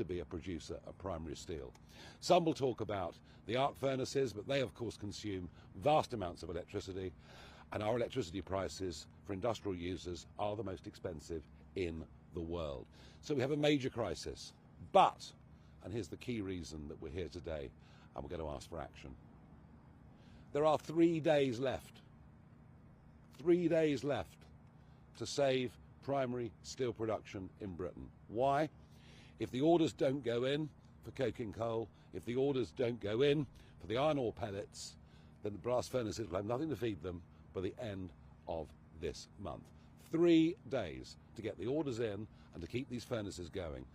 to be a producer of primary steel. Some will talk about the arc furnaces, but they of course consume vast amounts of electricity, and our electricity prices for industrial users are the most expensive in the world. So we have a major crisis. But, and here's the key reason that we're here today, and we're going to ask for action. There are 3 days left. 3 days left to save primary steel production in Britain. Why? If the orders don't go in for coking coal, if the orders don't go in for the iron ore pellets, then the blast furnaces will have nothing to feed them by the end of this month. 3 days to get the orders in and to keep these furnaces going.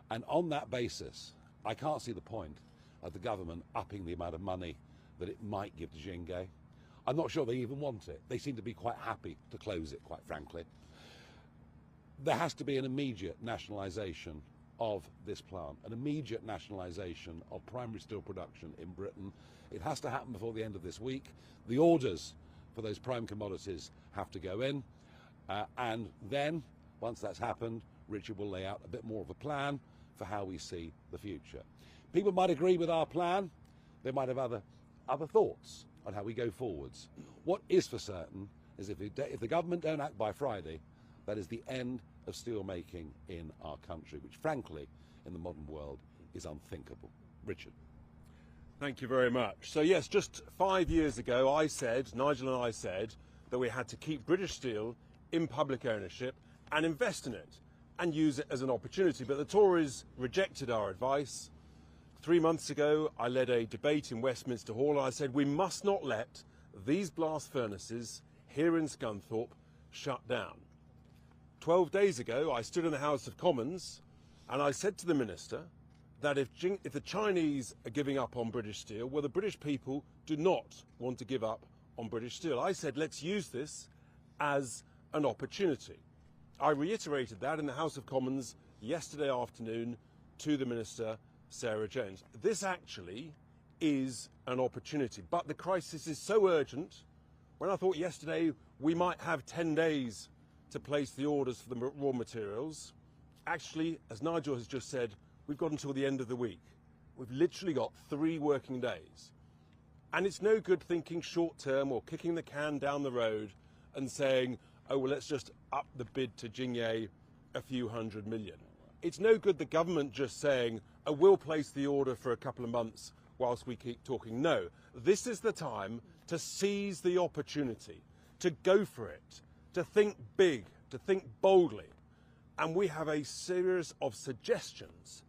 And on that basis, I can't see the point of the government upping the amount of money that it might give to Jingay. I'm not sure they even want it. They seem to be quite happy to close it, quite frankly. There has to be an immediate nationalisation of this plant, an immediate nationalisation of primary steel production in Britain. It has to happen before the end of this week. The orders for those prime commodities have to go in, and then, once that's happened, Richard will lay out a bit more of a plan for how we see the future. People might agree with our plan. They might have other thoughts on how we go forwards. What is for certain is if the government don't act by Friday, that is the end of steel making in our country, which frankly, in the modern world, is unthinkable. Richard. Thank you very much. So yes, just 5 years ago, Nigel and I said, that we had to keep British steel in public ownership and invest in it and use it as an opportunity. But the Tories rejected our advice. 3 months ago, I led a debate in Westminster Hall, and I said we must not let these blast furnaces here in Scunthorpe shut down. 12 days ago, I stood in the House of Commons and I said to the Minister that if the Chinese are giving up on British steel, well, the British people do not want to give up on British steel. I said, let's use this as an opportunity. I reiterated that in the House of Commons yesterday afternoon to the Minister, Sarah Jones. This actually is an opportunity, but the crisis is so urgent. When I thought yesterday we might have 10 days to place the orders for the raw materials, actually, as Nigel has just said, we've got until the end of the week. We've literally got 3 working days. And it's no good thinking short term or kicking the can down the road and saying, oh, well, let's just up the bid to Jingay a few $100 million. It's no good the government just saying, oh, we'll place the order for a couple of months whilst we keep talking. No, this is the time to seize the opportunity, to go for it, to think big, to think boldly. And we have a series of suggestions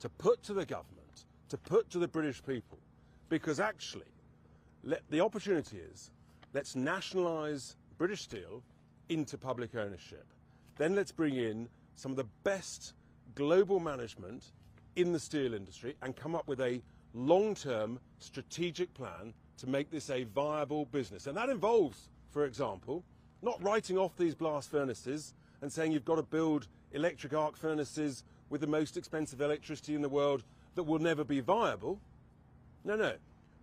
to put to the government, to put to the British people, because actually, the opportunity is, let's nationalise British steel into public ownership. Then let's bring in some of the best global management in the steel industry and come up with a long-term strategic plan to make this a viable business. And that involves, for example, not writing off these blast furnaces and saying you've got to build electric arc furnaces with the most expensive electricity in the world that will never be viable. No.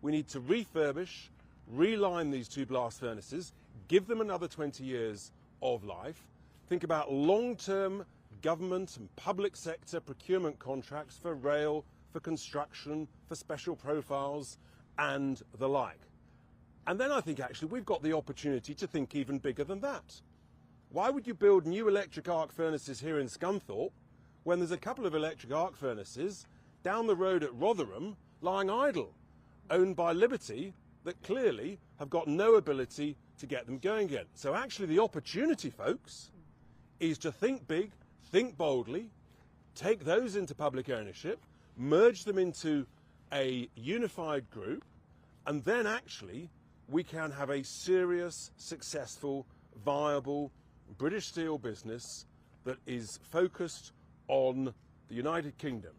We need to refurbish, reline these 2 blast furnaces, give them another 20 years of life, think about long-term government and public sector procurement contracts for rail, for construction, for special profiles and the like. And then I think actually we've got the opportunity to think even bigger than that. Why would you build new electric arc furnaces here in Scunthorpe when there's a couple of electric arc furnaces down the road at Rotherham lying idle, owned by Liberty, that clearly have got no ability to get them going again? So actually the opportunity, folks, is to think big, think boldly, take those into public ownership, merge them into a unified group, and then actually we can have a serious, successful, viable British steel business that is focused on the United Kingdom.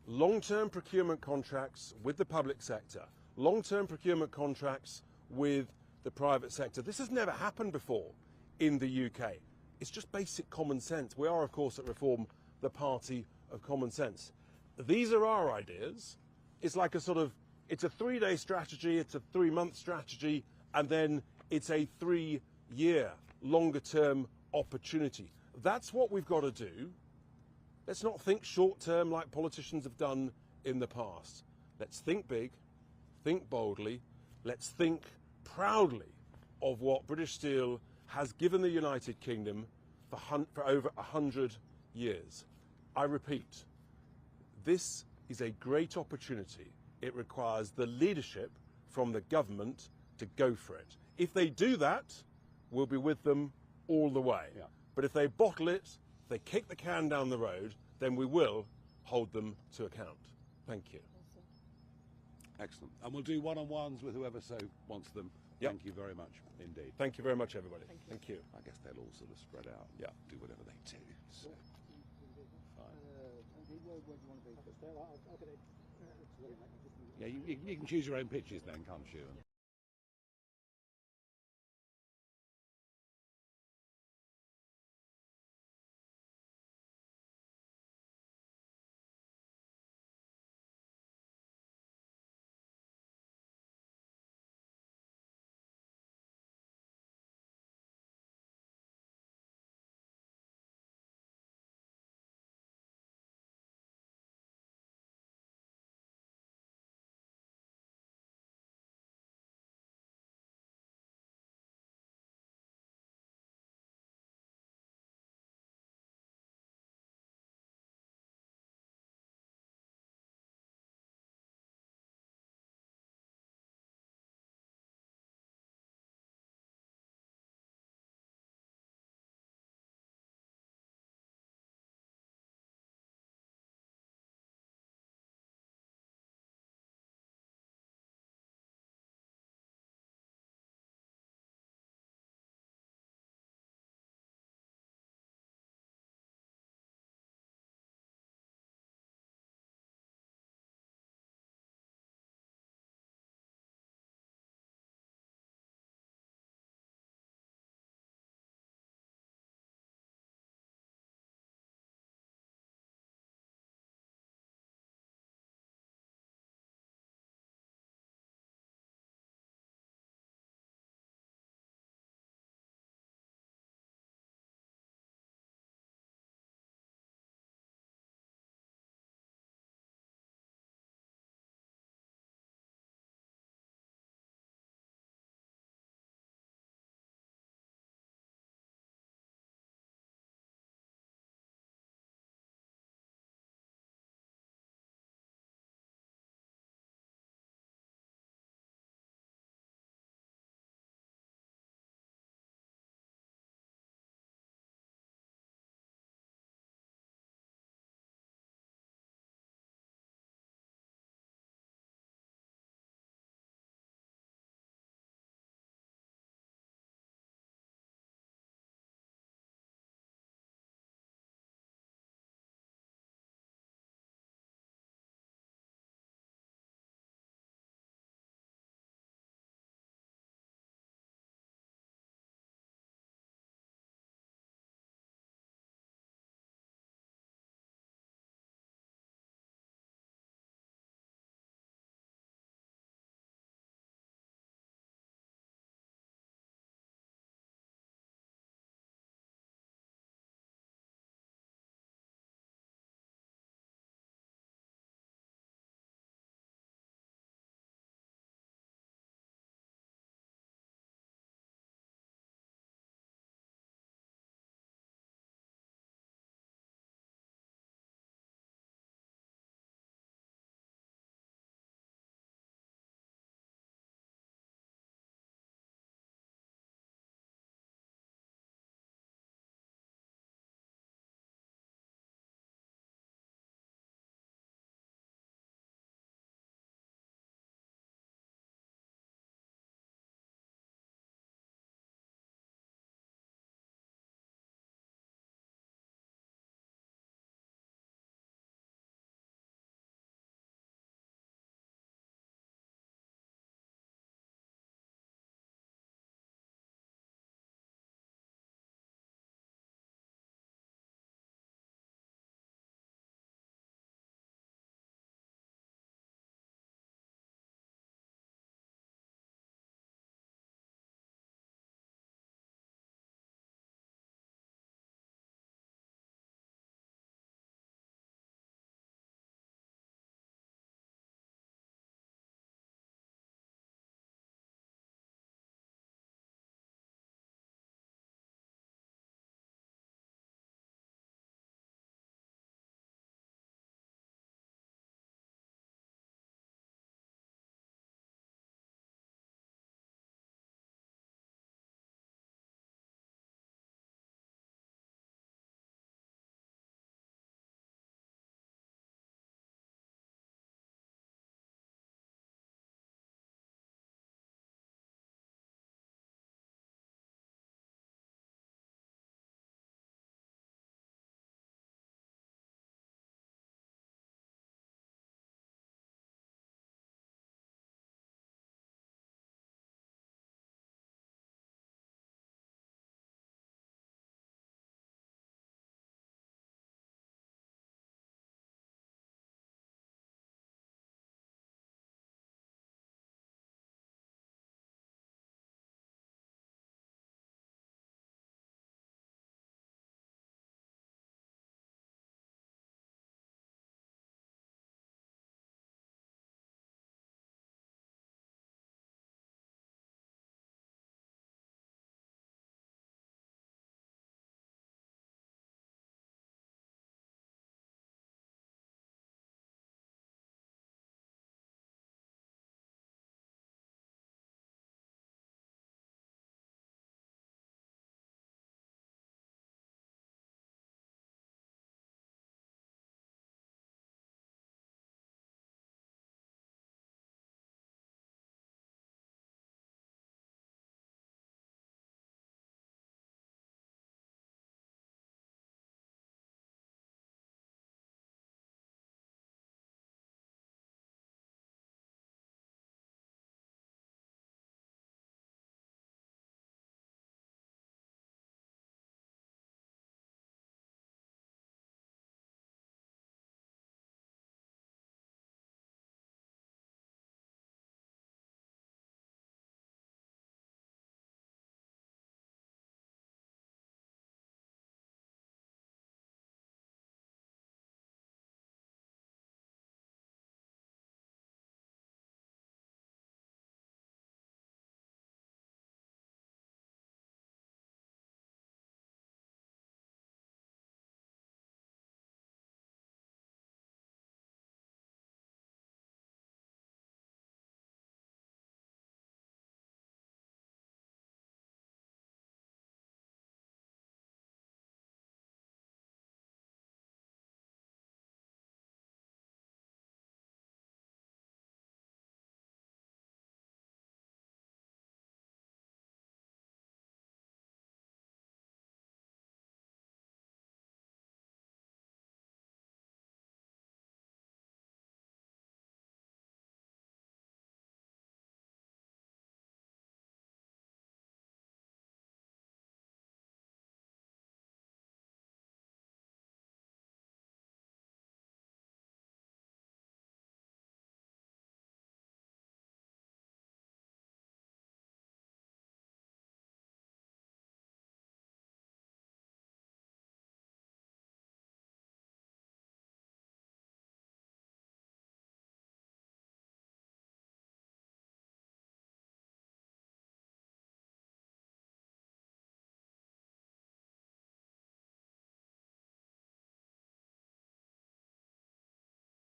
Long-term procurement contracts with the public sector, long-term procurement contracts with the private sector. This has never happened before in the UK. It's just basic common sense. We are, of course, at Reform, the party of common sense. These are our ideas. It's like it's a 3-day strategy, it's a 3-month strategy, and then it's a 3-year, longer-term opportunity. That's what we've got to do. Let's not think short term like politicians have done in the past. Let's think big, think boldly, let's think proudly of what British Steel has given the United Kingdom for over 100 years. I repeat, this is a great opportunity. It requires the leadership from the government to go for it. If they do that, we'll be with them all the way. Yeah. But if they bottle it, they kick the can down the road, then we will hold them to account. Thank you. Excellent. And we'll do one-on-ones with whoever so wants them. Yep. Thank you very much indeed. Thank you very much, everybody. Thank you. I guess they'll all sort of spread out and do whatever they do. So, fine. Yeah, you can choose your own pitches then, can't you?